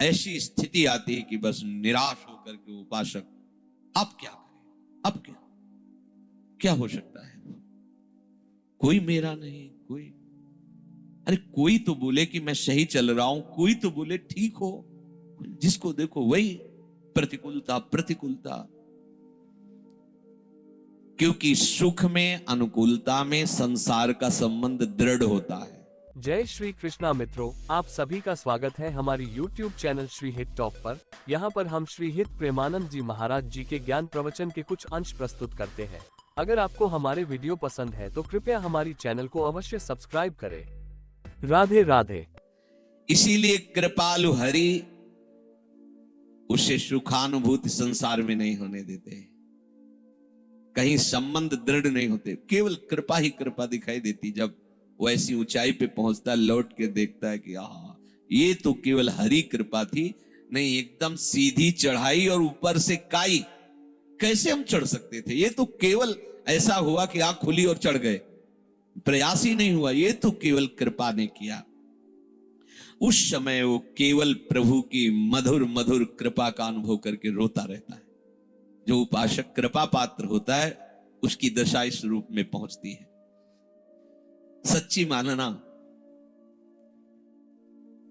ऐसी स्थिति आती है कि बस निराश होकर के उपासक अब क्या करें, अब क्या क्या हो सकता है, कोई मेरा नहीं, कोई, अरे कोई तो बोले कि मैं सही चल रहा हूं, कोई तो बोले ठीक हो, जिसको देखो वही प्रतिकूलता प्रतिकूलता। क्योंकि सुख में, अनुकूलता में संसार का संबंध दृढ़ होता है। जय श्री कृष्णा मित्रों, आप सभी का स्वागत है हमारी YouTube चैनल श्री हित टॉप पर। यहाँ पर हम श्री हित प्रेमानंद जी महाराज जी के ज्ञान प्रवचन के कुछ अंश प्रस्तुत करते हैं। अगर आपको हमारे वीडियो पसंद है तो कृपया हमारी चैनल को अवश्य सब्सक्राइब करें। राधे राधे। इसीलिए कृपालु हरि उसे सुखानुभूति संसार में नहीं होने देते, कहीं संबंध दृढ़ नहीं होते, केवल कृपा ही कृपा दिखाई देती। जब वो ऐसी ऊंचाई पे पहुंचता, लौट के देखता है कि आहा, ये तो केवल हरि कृपा थी, नहीं एकदम सीधी चढ़ाई और ऊपर से काई, कैसे हम चढ़ सकते थे? ये तो केवल ऐसा हुआ कि आंख खुली और चढ़ गए, प्रयास ही नहीं हुआ, ये तो केवल कृपा ने किया। उस समय वो केवल प्रभु की मधुर मधुर कृपा का अनुभव करके रोता रहता है। जो उपासक कृपा पात्र होता है उसकी दशा इस रूप में पहुंचती है। सच्ची मानना,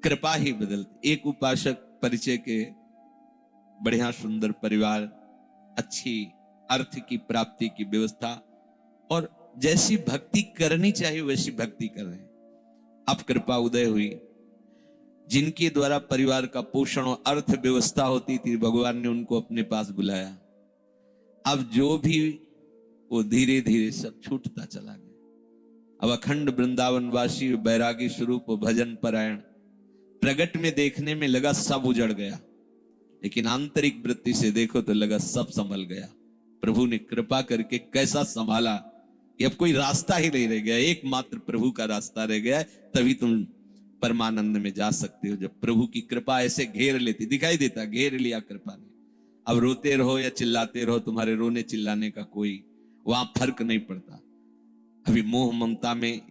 कृपा ही बदलती। एक उपासक परिचय के, बढ़िया सुंदर परिवार, अच्छी अर्थ की प्राप्ति की व्यवस्था, और जैसी भक्ति करनी चाहिए वैसी भक्ति कर रहे हैं। अब कृपा उदय हुई, जिनके द्वारा परिवार का पोषण और अर्थ व्यवस्था होती थी, भगवान ने उनको अपने पास बुलाया। अब जो भी वो धीरे धीरे सब छूटता चला गया। अब अखंड वृंदावनवासी बैरागी स्वरूप भजन परायण प्रगट में देखने में लगा सब उजड़ गया, लेकिन आंतरिक वृत्ति से देखो तो लगा सब संभल गया। प्रभु ने कृपा करके कैसा संभाला कि अब कोई रास्ता ही नहीं रह गया, एकमात्र प्रभु का रास्ता रह गया। तभी तुम परमानंद में जा सकते हो, जब प्रभु की कृपा ऐसे घेर लेती, दिखाई देता घेर लिया कृपा ने। अब रोते रहो या चिल्लाते रहो, तुम्हारे रोने चिल्लाने का कोई वहां फर्क नहीं पड़ता। अभी मोह ममता में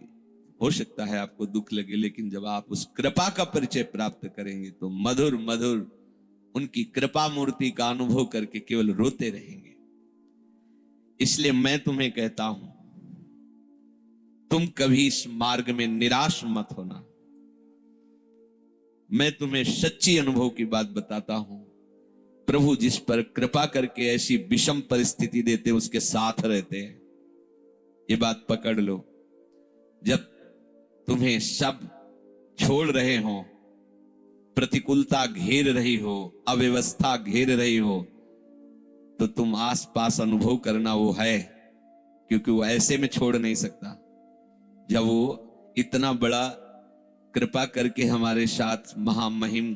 हो सकता है आपको दुख लगे, लेकिन जब आप उस कृपा का परिचय प्राप्त करेंगे तो मधुर मधुर उनकी कृपा मूर्ति का अनुभव करके केवल रोते रहेंगे। इसलिए मैं तुम्हें कहता हूं, तुम कभी इस मार्ग में निराश मत होना। मैं तुम्हें सच्ची अनुभव की बात बताता हूं, प्रभु जिस पर कृपा करके ऐसी विषम परिस्थिति देते उसके साथ रहते हैं। ये बात पकड़ लो। जब तुम्हें सब छोड़ रहे हो, प्रतिकूलता घेर रही हो, अव्यवस्था घेर रही हो, तो तुम आसपास अनुभव करना वो है, क्योंकि वो ऐसे में छोड़ नहीं सकता। जब वो इतना बड़ा कृपा करके हमारे साथ महामहिम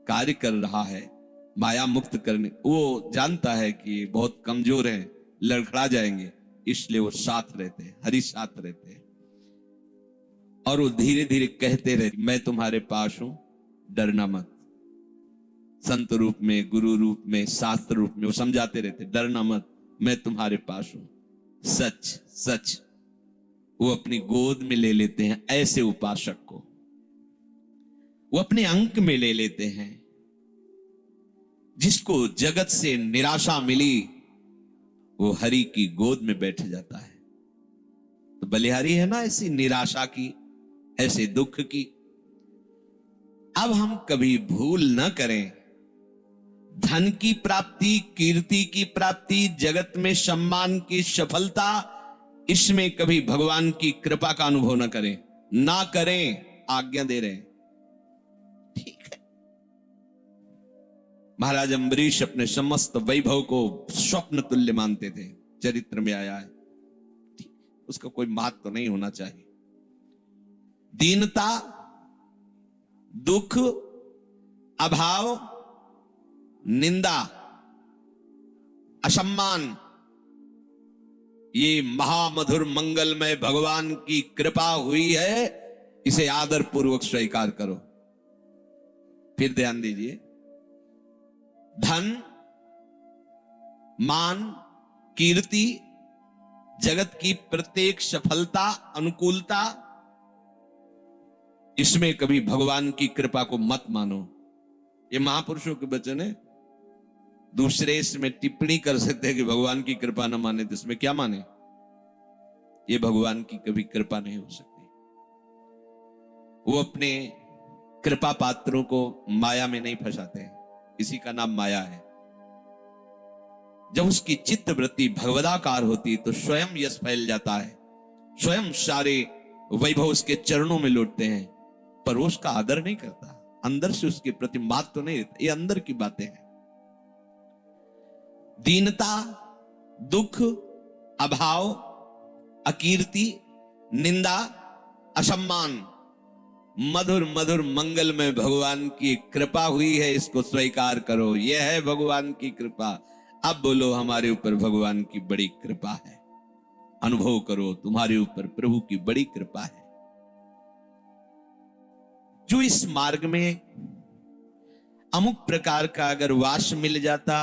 कार्य कर रहा है, माया मुक्त करने, वो जानता है कि बहुत कमजोर हैं, लड़खड़ा जाएंगे, इसलिए वो साथ रहते हैं, हरि साथ रहते हैं। और वो धीरे धीरे कहते रहते, मैं तुम्हारे पास हूं, डरना मत। संत रूप में, गुरु रूप में, शास्त्र रूप में वो समझाते रहते, डरना मत, मैं तुम्हारे पास हूं। सच सच वो अपनी गोद में ले लेते हैं ऐसे उपासक को, वो अपने अंक में ले लेते हैं। जिसको जगत से निराशा मिली वो हरि की गोद में बैठ जाता है। तो बलिहारी है ना ऐसी निराशा की, ऐसे दुख की। अब हम कभी भूल न करें, धन की प्राप्ति, कीर्ति की प्राप्ति, जगत में सम्मान की सफलता, इसमें कभी भगवान की कृपा का अनुभव न करें, ना करें, आज्ञा दे रहे हैं। ठीक है, महाराज अम्बरीश अपने समस्त वैभव को स्वप्न तुल्य मानते थे, चरित्र में आया है। उसका कोई महत्व तो नहीं होना चाहिए। दीनता, दुख, अभाव, निंदा, असम्मान, ये महामधुर मंगलमय भगवान की कृपा हुई है, इसे आदर पूर्वक स्वीकार करो। फिर ध्यान दीजिए, धन, मान, कीर्ति, जगत की प्रत्येक सफलता, अनुकूलता, इसमें कभी भगवान की कृपा को मत मानो। ये महापुरुषों के वचन है। दूसरे इसमें टिप्पणी कर सकते हैं कि भगवान की कृपा न माने तो इसमें क्या माने? ये भगवान की कभी कृपा नहीं हो सकती। वो अपने कृपा पात्रों को माया में नहीं फंसाते हैं, इसी का नाम माया है। जब उसकी चित्त वृत्ति भगवदाकार होती तो स्वयं यश फैल जाता है, स्वयं सारे वैभव उसके चरणों में लौटते हैं, पर वो उसका आदर नहीं करता, अंदर से उसके प्रति मात तो नहीं रहता। ये अंदर की बातें हैं। दीनता, दुख, अभाव, अकीर्ति, निंदा, असम्मान, मधुर मधुर मंगल में भगवान की कृपा हुई है, इसको स्वीकार करो। यह है भगवान की कृपा। अब बोलो, हमारे ऊपर भगवान की बड़ी कृपा है। अनुभव करो, तुम्हारे ऊपर प्रभु की बड़ी कृपा है। जो इस मार्ग में अमुक प्रकार का अगर वास मिल जाता,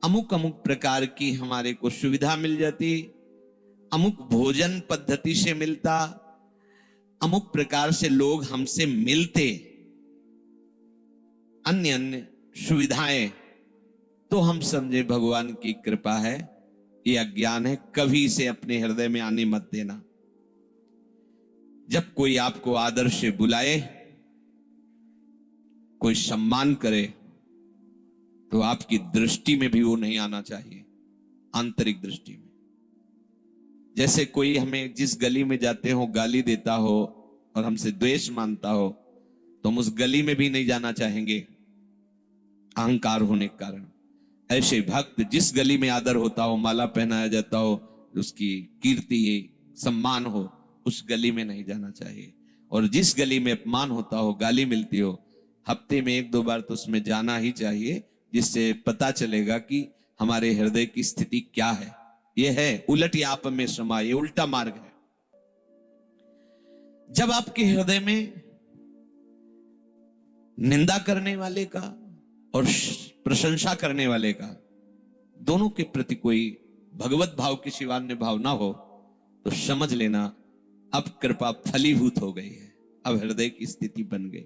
अमुक अमुक प्रकार की हमारे को सुविधा मिल जाती, अमुक भोजन पद्धति से मिलता, अमुक प्रकार से लोग हमसे मिलते, अन्य अन्य सुविधाएं, तो हम समझे भगवान की कृपा है। ये अज्ञान है, कभी इसे अपने हृदय में आने मत देना। जब कोई आपको आदर से बुलाए, कोई सम्मान करे, तो आपकी दृष्टि में भी वो नहीं आना चाहिए, आंतरिक दृष्टि में। जैसे कोई हमें जिस गली में जाते हो गाली देता हो और हमसे द्वेष मानता हो, तो हम उस गली में भी नहीं जाना चाहेंगे, अहंकार होने के कारण। ऐसे भक्त जिस गली में आदर होता हो, माला पहनाया जाता हो, उसकी कीर्ति सम्मान हो, उस गली में नहीं जाना चाहिए। और जिस गली में अपमान होता हो, गाली मिलती हो, हफ्ते में 1-2 बार तो उसमें जाना ही चाहिए, जिससे पता चलेगा कि हमारे हृदय की स्थिति क्या है। यह है उलट याप में समा, ये उल्टा मार्ग है। जब आपके हृदय में निंदा करने वाले का और प्रशंसा करने वाले का, दोनों के प्रति कोई भगवत भाव की सिवा अन्य भाव ना हो, तो समझ लेना अब कृपा फलीभूत हो गई है, अब हृदय की स्थिति बन गई।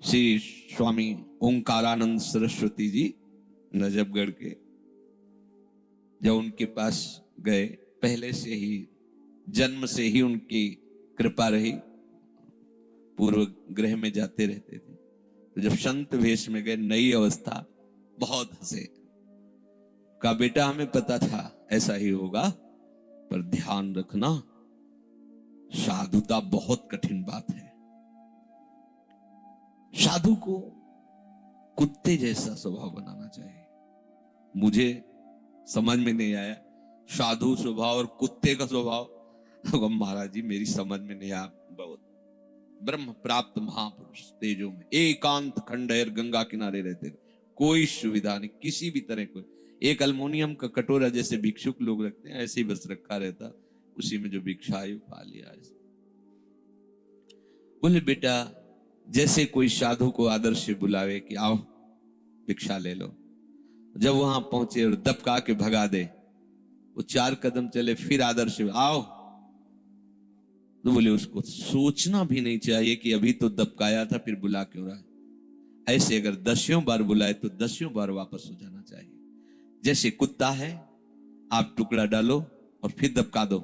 श्री स्वामी ओंकारानंद सरस्वती जी नजफगढ़ के, जब उनके पास गए, पहले से ही जन्म से ही उनकी कृपा रही, पूर्व ग्रह में जाते रहते थे। तो जब संत वेश में गए, नई अवस्था, बहुत हंसे। कहा, बेटा हमें पता था ऐसा ही होगा, पर ध्यान रखना, साधुता बहुत कठिन बात है। साधु को कुत्ते जैसा स्वभाव बनाना चाहिए। मुझे समझ में नहीं आया साधु स्वभाव और कुत्ते का स्वभाव। महाराज जी मेरी समझ में नहीं आया। बहुत ब्रह्म प्राप्त महापुरुष तेजो में एकांत खंडहर गंगा किनारे रहते थे, कोई सुविधा नहीं किसी भी तरह को। एक अल्मोनियम का कटोरा जैसे भिक्षुक लोग रखते हैं, ऐसे ही बस रखा रहता, उसी में जो भिक्षा आई पा लिया। बोले, बेटा जैसे कोई साधु को आदर से बुलावे कि आओ भिक्षा ले लो, जब वहां पहुंचे और दबका के भगा दे, वो 4 कदम चले, फिर आदर से आओ, तो बोले उसको सोचना भी नहीं चाहिए कि अभी तो दबकाया था, फिर बुला क्यों रहा है। ऐसे अगर 10 बार बुलाए तो 10 बार वापस हो जाना चाहिए। जैसे कुत्ता है, आप टुकड़ा डालो और फिर दबका दो,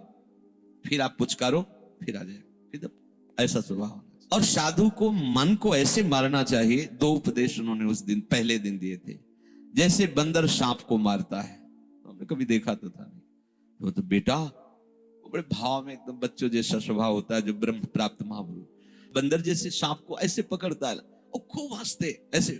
फिर आप पुचकारो, फिर आ जाए, फिर ऐसा स्वभाव होना चाहिए। और साधु को मन को ऐसे मारना चाहिए। 2 उपदेश उन्होंने उस दिन पहले दिन दिए थे। जैसे बंदर सांप को मारता है, हमने कभी देखा तो था नहीं, तो बेटा वो बड़े भाव में एकदम बच्चों जैसा स्वभाव होता है, जो ब्रह्म प्राप्त महापुरुष बंदर जैसे सांप को ऐसे पकड़ता है, वो खूब हंसते, ऐसे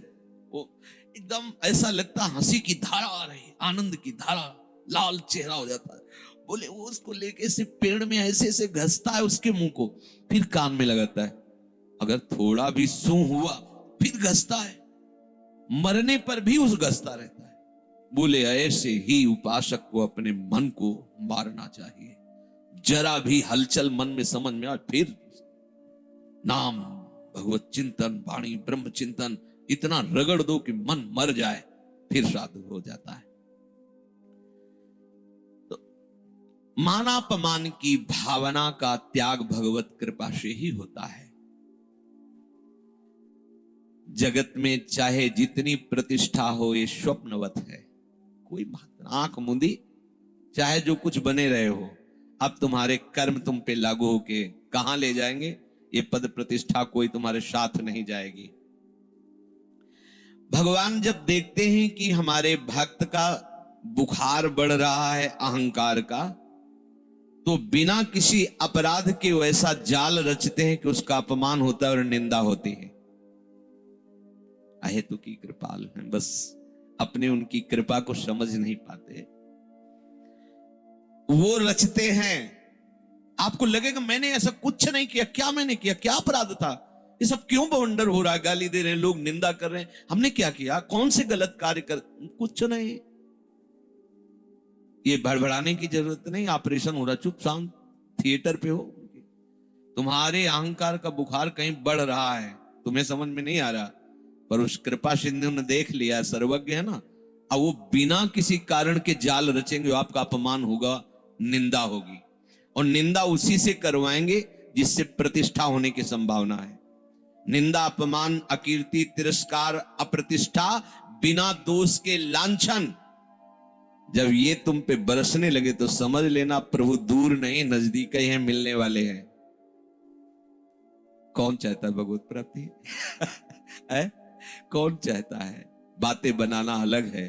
वो एकदम ऐसा लगता हंसी की धारा आ रही, आनंद की धारा, लाल चेहरा हो जाता है। बोले वो उसको लेके से पेड़ में ऐसे ऐसे घसता है उसके मुंह को, फिर कान में लगाता है, अगर थोड़ा भी सूं हुआ फिर घसता है, मरने पर भी उस घसता रहता है। बोले ऐसे ही उपासक को अपने मन को मारना चाहिए। जरा भी हलचल मन में समझ में आए, फिर नाम भगवत चिंतन, वाणी ब्रह्म चिंतन इतना रगड़ दो कि मन मर जाए, फिर साधु हो जाता है। तो मानापमान की भावना का त्याग भगवत कृपा से ही होता है। जगत में चाहे जितनी प्रतिष्ठा हो ये स्वप्नवत है, कोई बात आंख मूंदी चाहे जो कुछ बने रहे हो, अब तुम्हारे कर्म तुम पे लागू होके कहां ले जाएंगे? ये पद प्रतिष्ठा कोई तुम्हारे साथ नहीं जाएगी। भगवान जब देखते हैं कि हमारे भक्त का बुखार बढ़ रहा है अहंकार का, तो बिना किसी अपराध के वैसा जाल रचते हैं कि उसका अपमान होता है और निंदा होती है। अहेतु की कृपाल है, बस अपने उनकी कृपा को समझ नहीं पाते। वो रचते हैं, आपको लगेगा मैंने ऐसा कुछ नहीं किया, क्या मैंने किया, क्या अपराध था, ये सब क्यों बवंडर हो रहा है, गाली दे रहे हैं लोग, निंदा कर रहे हैं, हमने क्या किया, कौन से गलत कार्य कर, कुछ नहीं। ये भड़बड़ाने की जरूरत नहीं, ऑपरेशन हो रहा, चुप शांत थिएटर पे हो। तुम्हारे अहंकार का बुखार कहीं बढ़ रहा है, तुम्हें समझ में नहीं आ रहा, पर उस कृपा सिंधु ने देख लिया, सर्वज्ञ है ना। अब वो बिना किसी कारण के जाल रचेंगे, आपका अपमान होगा, निंदा होगी, और निंदा उसी से करवाएंगे जिससे प्रतिष्ठा होने की संभावना है। निंदा, अपमान, अकीर्ति, तिरस्कार, अप्रतिष्ठा, बिना दोष के लांछन, जब ये तुम पे बरसने लगे तो समझ लेना प्रभु दूर नहीं नजदीक ही है, मिलने वाले हैं। कौन चाहता है भगवत प्राप्ति? है? कौन चाहता है? बातें बनाना अलग है,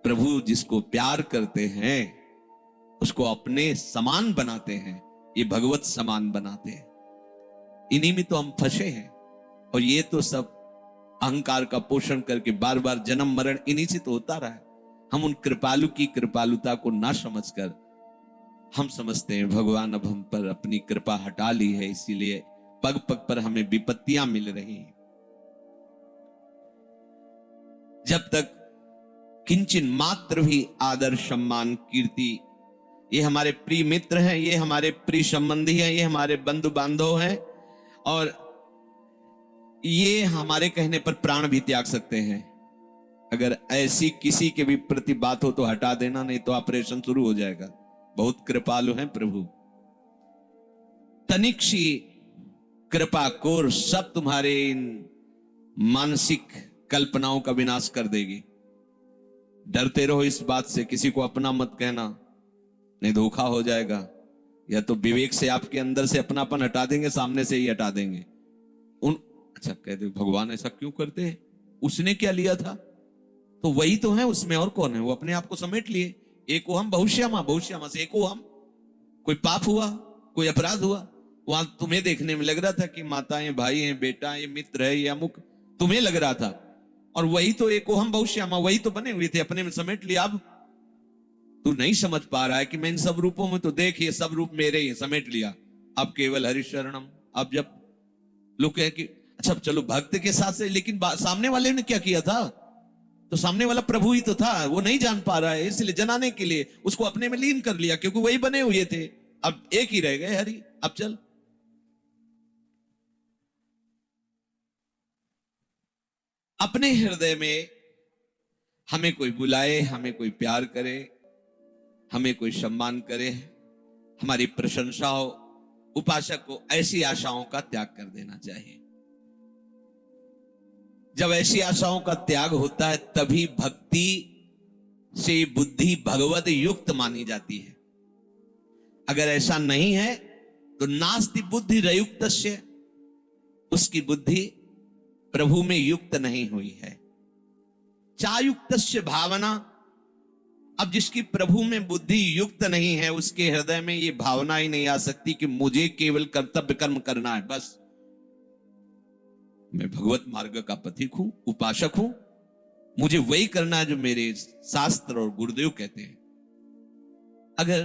प्रभु जिसको प्यार करते हैं उसको अपने समान बनाते हैं, ये भगवत समान बनाते हैं। इन्हीं में तो हम फंसे हैं, और ये तो सब अहंकार का पोषण करके बार बार जन्म मरण इन्हीं से तो होता रहा है। हम उन कृपालु की कृपालुता को ना समझकर हम समझते हैं भगवान अब हम पर अपनी कृपा हटा ली है, इसीलिए पग पग पर हमें विपत्तियां मिल रही हैं। जब तक किंचन मात्र भी आदर सम्मान कीर्ति, ये हमारे प्रिय मित्र हैं, ये हमारे प्रिय संबंधी हैं, ये हमारे बंधु बांधव हैं, और ये हमारे कहने पर प्राण भी त्याग सकते हैं। अगर ऐसी किसी के भी प्रति बात हो तो हटा देना, नहीं तो ऑपरेशन शुरू हो जाएगा। बहुत कृपालु हैं प्रभु। तनिक सी कृपा कोर सब तुम्हारे इन मानसिक कल्पनाओं का विनाश कर देगी। डरते रहो इस बात से, किसी को अपना मत कहना, नहीं धोखा हो जाएगा। या तो विवेक से आपके अंदर से अपनापन हटा देंगे, सामने से ही हटा देंगे। अच्छा कहते भगवान ऐसा क्यों करते हैं, उसने क्या लिया था, तो वही तो है उसमें, और कौन है, वो अपने आप को समेट लिए। एको हम बहुश्यामा, बहुश्यामा से एको हम। कोई पाप हुआ, कोई अपराध हुआ, वहां तुम्हें देखने में लग रहा था कि माताएं, भाई हैं, बेटा, ये मित्र है, ये अमुक, तुम्हें लग रहा था, और वही तो एको हम बहुश्यामा, वही तो बने हुए थे, अपने में समेट लिया। अब तू नहीं समझ पा रहा है कि मैं इन सब रूपों में तो देख, ये सब रूप मेरे ही, समेट लिया। अब केवल हरिशरणम। अब जब लोग कहे कि अच्छा चलो भक्त के साथ से, लेकिन सामने वाले ने क्या किया था, तो सामने वाला प्रभु ही तो था, वो नहीं जान पा रहा है, इसलिए जनाने के लिए उसको अपने में लीन कर लिया, क्योंकि वही बने हुए थे। अब एक ही रह गए हरि। अब चल, अपने हृदय में हमें कोई बुलाए, हमें कोई प्यार करे, हमें कोई सम्मान करे, हमारी प्रशंसा हो, उपासक को ऐसी आशाओं का त्याग कर देना चाहिए। जब ऐसी आशाओं का त्याग होता है तभी भक्ति से बुद्धि भगवत युक्त मानी जाती है। अगर ऐसा नहीं है तो नास्ति बुद्धि रयुक्तस्य, उसकी बुद्धि प्रभु में युक्त नहीं हुई है। चायुक्तस्य भावना, अब जिसकी प्रभु में बुद्धि युक्त नहीं है उसके हृदय में ये भावना ही नहीं आ सकती कि मुझे केवल कर्तव्य कर्म करना है, बस मैं भगवत मार्ग का पथिक हूं, उपासक हूं, मुझे वही करना है जो मेरे शास्त्र और गुरुदेव कहते हैं। अगर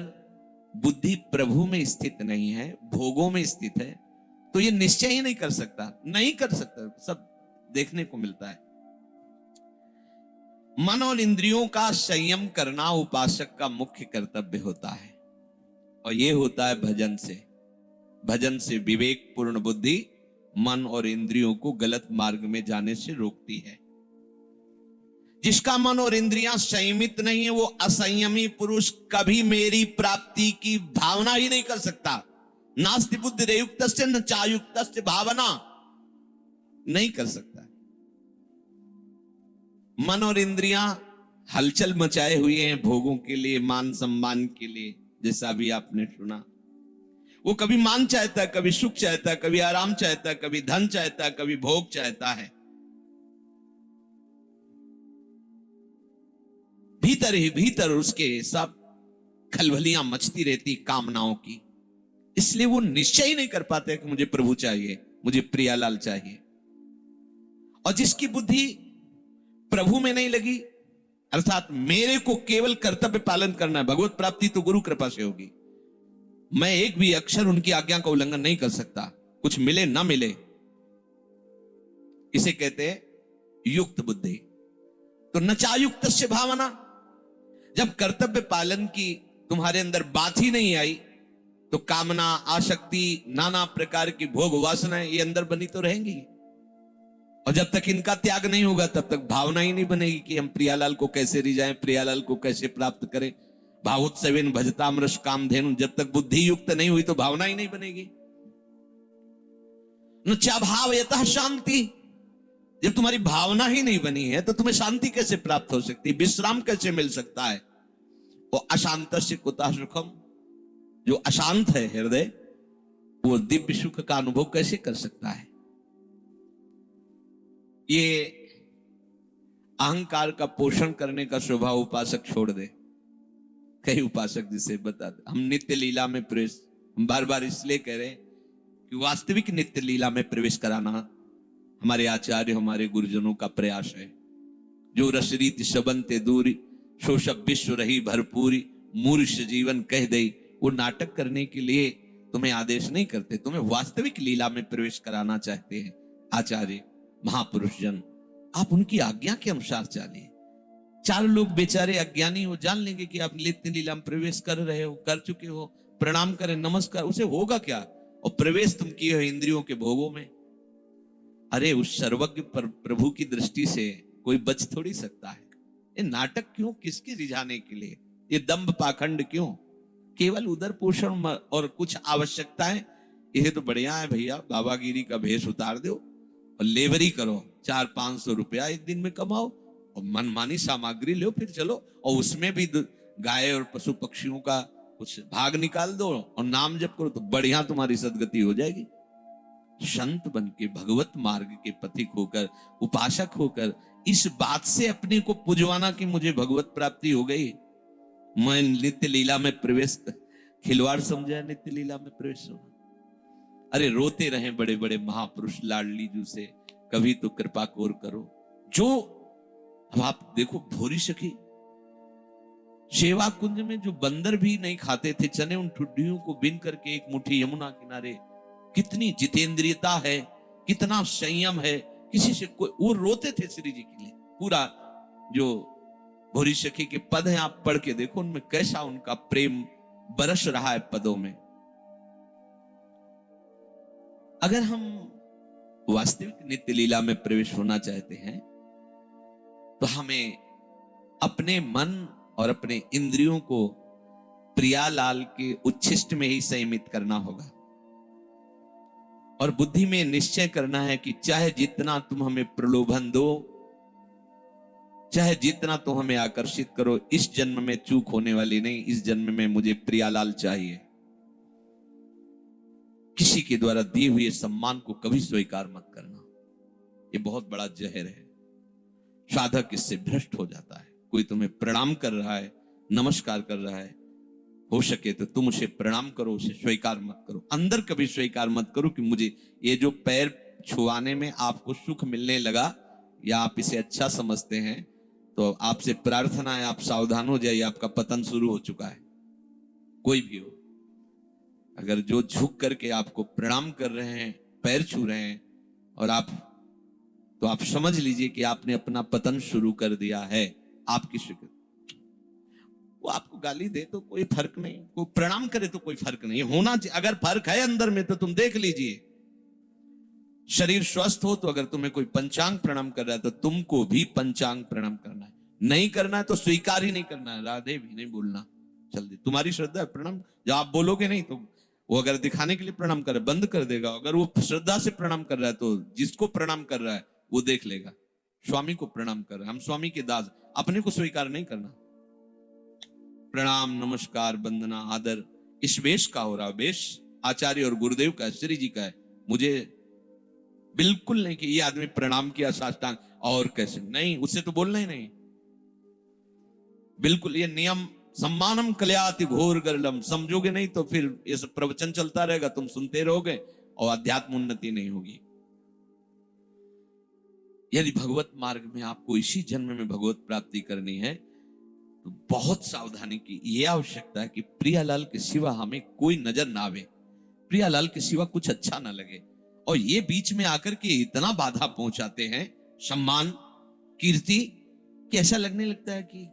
बुद्धि प्रभु में स्थित नहीं है, भोगों में स्थित है, तो ये निश्चय ही नहीं कर सकता, नहीं कर सकता। सब देखने को मिलता है। मन और इंद्रियों का संयम करना उपासक का मुख्य कर्तव्य होता है, और यह होता है भजन से। भजन से विवेक पूर्ण बुद्धि मन और इंद्रियों को गलत मार्ग में जाने से रोकती है। जिसका मन और इंद्रियां संयमित नहीं है वो असंयमी पुरुष कभी मेरी प्राप्ति की भावना ही नहीं कर सकता। नास्ति बुद्धि रयुक्तस्य न चायुक्तस्य भावना। नहीं कर सकता है। मन और इंद्रियां हलचल मचाए हुए हैं भोगों के लिए, मान सम्मान के लिए, जैसा भी आपने सुना। वो कभी मान चाहता है, कभी सुख चाहता है, कभी आराम चाहता है, कभी धन चाहता है, कभी भोग चाहता है। भीतर ही भीतर उसके सब खलबलियां मचती रहती कामनाओं की। इसलिए वो निश्चय ही नहीं कर पाते कि मुझे प्रभु चाहिए, मुझे प्रियालाल चाहिए। और जिसकी बुद्धि प्रभु में नहीं लगी, अर्थात मेरे को केवल कर्तव्य पालन करना है, भगवत प्राप्ति तो गुरु कृपा से होगी, मैं एक भी अक्षर उनकी आज्ञा का उल्लंघन नहीं कर सकता, कुछ मिले ना मिले, इसे कहते हैं युक्त बुद्धि। तो नचायुक्त से भावना, जब कर्तव्य पालन की तुम्हारे अंदर बात ही नहीं आई, तो कामना, आसक्ति, नाना प्रकार की भोग वासनाएं ये अंदर बनी तो रहेंगी। और जब तक इनका त्याग नहीं होगा तब तक भावना ही नहीं बनेगी कि हम प्रियालाल को कैसे रिझाएं, प्रियालाल को कैसे प्राप्त करें। भावोत्सवेन भजतामृष कामधेनु, जब तक बुद्धि युक्त नहीं हुई तो भावना ही नहीं बनेगी। न चा भाव यतः शांति, जब तुम्हारी भावना ही नहीं बनी है तो तुम्हें शांति कैसे प्राप्त हो सकती है, विश्राम कैसे मिल सकता है। वो अशांत से कुतः सुखम, जो अशांत है हृदय, वो दिव्य सुख का अनुभव कैसे कर सकता है। ये अहंकार का पोषण करने का स्वभाव उपासक छोड़ दे। कई उपासक जिसे बताते, हम नित्य लीला में प्रवेश, हम बार बार इसलिए कह रहे हैं कि वास्तविक नित्य लीला में प्रवेश कराना हमारे आचार्य, हमारे गुरुजनों का प्रयास है। जो रसरीति सबंते दूरी, सो सब विश्व रही भरपूरी, मूर्ष जीवन कह दई, वो नाटक करने के लिए तुम्हें आदेश नहीं करते, तुम्हें वास्तविक लीला में प्रवेश कराना चाहते हैं आचार्य, महापुरुष जन। आप उनकी आज्ञा के अनुसार चलिए। चार लोग बेचारे अज्ञानी हो, जान लेंगे कि आप नित्य लीला में प्रवेश कर रहे हो, कर चुके हो, प्रणाम करें, नमस्कार, उसे होगा क्या। और प्रवेश तुम किए हो इंद्रियों के भोगों में। अरे उस सर्वज्ञ प्रभु की दृष्टि से कोई बच थोड़ी सकता है। ये नाटक क्यों, किसकी रिझाने के लिए, ये दंभ पाखंड क्यों, केवल उदर पोषण और कुछ आवश्यकताएं। यह तो बढ़िया है भैया, बाबागिरी का भेष उतार दो और लेबरी करो, 400-500 रुपया एक दिन में कमाओ और मनमानी सामग्री लो, फिर चलो, और उसमें भी गाय और पशु पक्षियों का कुछ भाग निकाल दो और नाम जप करो, तो बढ़िया तुम्हारी सदगति हो जाएगी। संत बन के भगवत मार्ग के पथिक होकर, उपासक होकर, इस बात से अपने को पुजवाना कि मुझे भगवत प्राप्ति हो गई, मैं नित्य लीला में प्रवेश, खिलवाड़ समझा नित्य लीला में प्रवेश होना। अरे रोते रहे बड़े बड़े महापुरुष लाडली जू से, कभी तो कृपा कोर करो। जो अब आप देखो, भोरी सखी सेवा कुंज में जो बंदर भी नहीं खाते थे चने, उन ठुड्डियों को बिन करके एक मुट्ठी यमुना किनारे, कितनी जितेंद्रियता है, कितना संयम है, किसी से कोई, वो रोते थे श्री जी के लिए। पूरा जो भोरी सखी के पद हैं आप पढ़ के देखो, उनमें कैसा उनका प्रेम बरस रहा है पदों में। अगर हम वास्तविक नित्य लीला में प्रवेश होना चाहते हैं तो हमें अपने मन और अपने इंद्रियों को प्रियालाल के उच्छिष्ट में ही संयमित करना होगा। और बुद्धि में निश्चय करना है कि चाहे जितना तुम हमें प्रलोभन दो, चाहे जितना तुम हमें आकर्षित करो, इस जन्म में चूक होने वाली नहीं, इस जन्म में मुझे प्रियालाल चाहिए। किसी के द्वारा दिए हुए सम्मान को कभी स्वीकार मत करना, ये बहुत बड़ा जहर है। साधक इससे भ्रष्ट हो जाता है। कोई तुम्हें प्रणाम कर रहा है, नमस्कार कर रहा है, हो सके तो तुम उसे प्रणाम करो, उसे स्वीकार मत करो। अंदर कभी स्वीकार मत करो कि मुझे ये जो पैर छुआने में आपको सुख मिलने लगा या आप इसे अच्छा समझते हैं, तो आपसे प्रार्थना है, आप सावधान हो जाइए, आपका पतन शुरू हो चुका है। कोई भी हो, अगर जो झुक करके आपको प्रणाम कर रहे हैं, पैर छू रहे हैं, और तो आप समझ लीजिए कि आपने अपना पतन शुरू कर दिया है। आपकी स्वीकृति, वो आपको गाली दे तो कोई फर्क नहीं, कोई प्रणाम करे तो कोई फर्क नहीं होना चाहिए। अगर फर्क है अंदर में तो तुम देख लीजिए। शरीर स्वस्थ हो तो अगर तुम्हें कोई पंचांग प्रणाम कर रहा है तो तुमको भी पंचांग प्रणाम करना है। नहीं करना है तो स्वीकार ही नहीं करना है, राधे भी नहीं बोलना। जल्दी तुम्हारी श्रद्धा है, प्रणाम। जब आप बोलोगे नहीं तो वो अगर दिखाने के लिए प्रणाम कर रहा है बंद कर देगा, अगर वो श्रद्धा से प्रणाम कर रहा है तो जिसको प्रणाम कर रहा है वो देख लेगा। स्वामी को प्रणाम कर रहे हैं, हम स्वामी के दास, अपने को स्वीकार नहीं करना। प्रणाम, नमस्कार, वंदना, आदर इस वेश का हो रहा, वेश आचार्य और गुरुदेव का है, श्री जी का है। मुझे बिल्कुल नहीं कि ये आदमी प्रणाम किया साष्टांग और कैसे, नहीं, उससे तो बोलना ही नहीं। बिल्कुल ये नियम, सम्मानम कल्याति घोर गरलम, समझोगे नहीं तो फिर ये सब प्रवचन चलता रहेगा, तुम सुनते रहोगे और अध्यात्म उन्नति नहीं होगी। यदि भगवत मार्ग में आपको इसी जन्म में भगवत प्राप्ति करनी है तो बहुत सावधानी की यह आवश्यकता है कि प्रियालाल के सिवा हमें कोई नजर ना आवे, प्रियालाल के सिवा कुछ अच्छा ना लगे। और ये बीच में आकर के इतना बाधा पहुंचाते हैं, सम्मान, कीर्ति, कि ऐसा लगने लगता है कि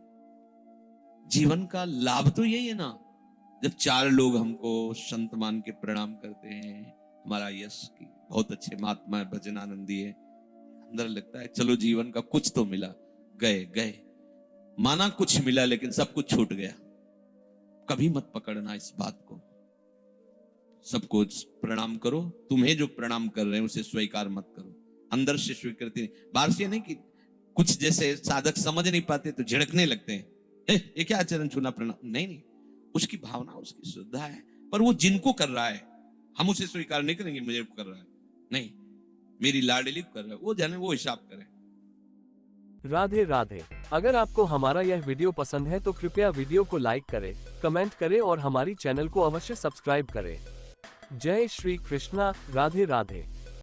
जीवन का लाभ तो यही है ना। जब 4 लोग हमको संत मान के प्रणाम करते हैं, हमारा यश की बहुत अच्छे महात्मा है, भजनानंदी है, अंदर लगता है चलो जीवन का कुछ तो मिला, गए माना कुछ मिला लेकिन सब कुछ छूट गया। कभी मत पकड़ना इस बात को, सबको प्रणाम करो, तुम्हें जो प्रणाम कर रहे हैं उसे स्वीकार मत करो, अंदर से स्वीकृति नहीं। बाहर से नहीं कि कुछ जैसे साधक समझ नहीं पाते तो झिड़कने लगते हैं, ये क्या चरण छूना प्रणाम, नहीं, उसकी भावना, उसकी श्रद्धा है, पर वो जिनको कर रहा है हम उसे स्वीकार नहीं करेंगे। मुझे कर रहा है नहीं, मेरी लाडली कर रहा है, वो जाने, वो हिसाब करें। राधे राधे। अगर आपको हमारा यह वीडियो पसंद है तो कृपया वीडियो को लाइक करें, कमेंट करें और हमारी चैनल को अवश्य सब्सक्राइब करें। जय श्री कृष्णा। राधे राधे।